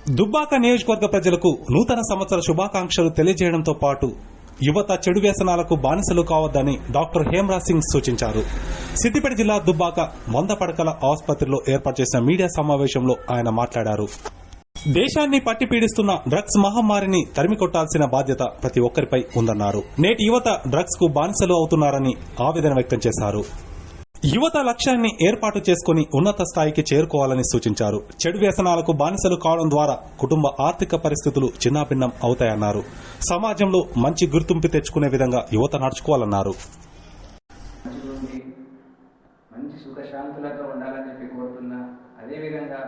దుబ్బాక నియోజకవర్గ ప్రజలకు నూతన సంవత్సర శుభాకాంక్షలు తెలియజేయడంతో పాటు యువత చెడు వ్యసనాలకు బానిసలు కావద్దని డాక్టర్ హేమరాజ్ సింగ్ సూచించారు. సిద్దిపేట జిల్లా దుబ్బాక 100 పడకల ఆసుపత్రిలో ఏర్పాటు చేసిన మీడియా సమావేశంలో ఆయన మాట్లాడారు. దేశాన్ని పట్టి పీడిస్తున్న డ్రగ్స్ మహమ్మారిని తరిమికొట్టాల్సిన బాధ్యత ప్రతి ఒక్కరిపై ఉందన్నారు. నేటి యువత డ్రగ్స్ కు బానిసలు అవుతున్నారని ఆవేదన వ్యక్తం చేశారు. యువత లక్ష్యాన్ని ఏర్పాటు చేసుకుని ఉన్నత స్థాయికి చేరుకోవాలని సూచించారు. చెడు వ్యసనాలకు బానిసలు కావడం ద్వారా కుటుంబ ఆర్థిక పరిస్థితులు చిన్నాభిన్నం అవుతాయన్నారు. సమాజంలో మంచి గుర్తింపు తెచ్చుకునే విధంగా యువత నడుచుకోవాలన్నారు. మంచి సుఖశాంతులతో ఉండాలని చెప్పి కోరుతున్నా. అదేవిధంగా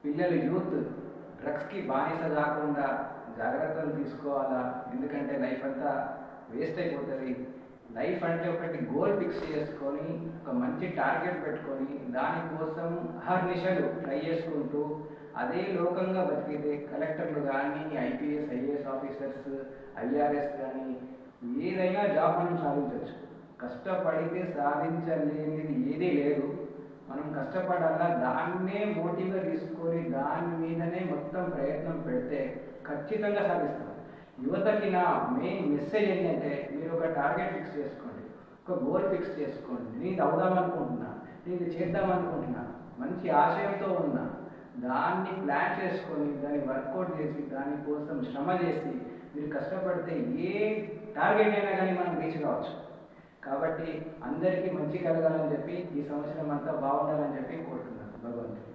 పిల్లలు యూత్ డ్రగ్స్కి బానిస కాకుండా జాగ్రత్తలు తీసుకోవాలా. ఎందుకంటే లైఫ్ అంతా వేస్ట్ అయిపోతుంది. లైఫ్ అంటే ఒకటి గోల్ ఫిక్స్ చేసుకొని ఒక మంచి టార్గెట్ పెట్టుకొని దానికోసం అహర్నిశలు ట్రై చేసుకుంటూ అదే లోకంగా బతికితే కలెక్టర్లు కానీ, ఐపీఎస్ ఐఏఎస్ ఆఫీసర్స్, ఐఆర్ఎస్ కానీ ఏదైనా జాబ్ మనం సాధించవచ్చు. కష్టపడితే సాధించలేనిది ఏదీ లేదు. మనం కష్టపడాలా, దాన్నే మోటివ్గా తీసుకొని దాని మీదనే మొత్తం ప్రయత్నం పెడితే ఖచ్చితంగా సాధిస్తాం. యువతకి నా మెయిన్ మెసేజ్ ఏంటంటే, మీరు ఒక టార్గెట్ ఫిక్స్ చేసుకోండి, ఒక గోల్ ఫిక్స్ చేసుకోండి. నేను ఇది అవుదామనుకుంటున్నా, నేను ఇది చేద్దామనుకుంటున్నా, మంచి ఆశయంతో ఉన్నా, దాన్ని ప్లాన్ చేసుకొని దాన్ని వర్కౌట్ చేసి దానికోసం శ్రమ చేసి మీరు కష్టపడితే ఏ టార్గెట్ అయినా కానీ మనం రీచ్ కావచ్చు. కాబట్టి అందరికీ మంచి కలగాలని చెప్పి ఈ సంవత్సరం అంతా బాగుండాలని చెప్పి కోరుతున్నాను భగవంతుడు.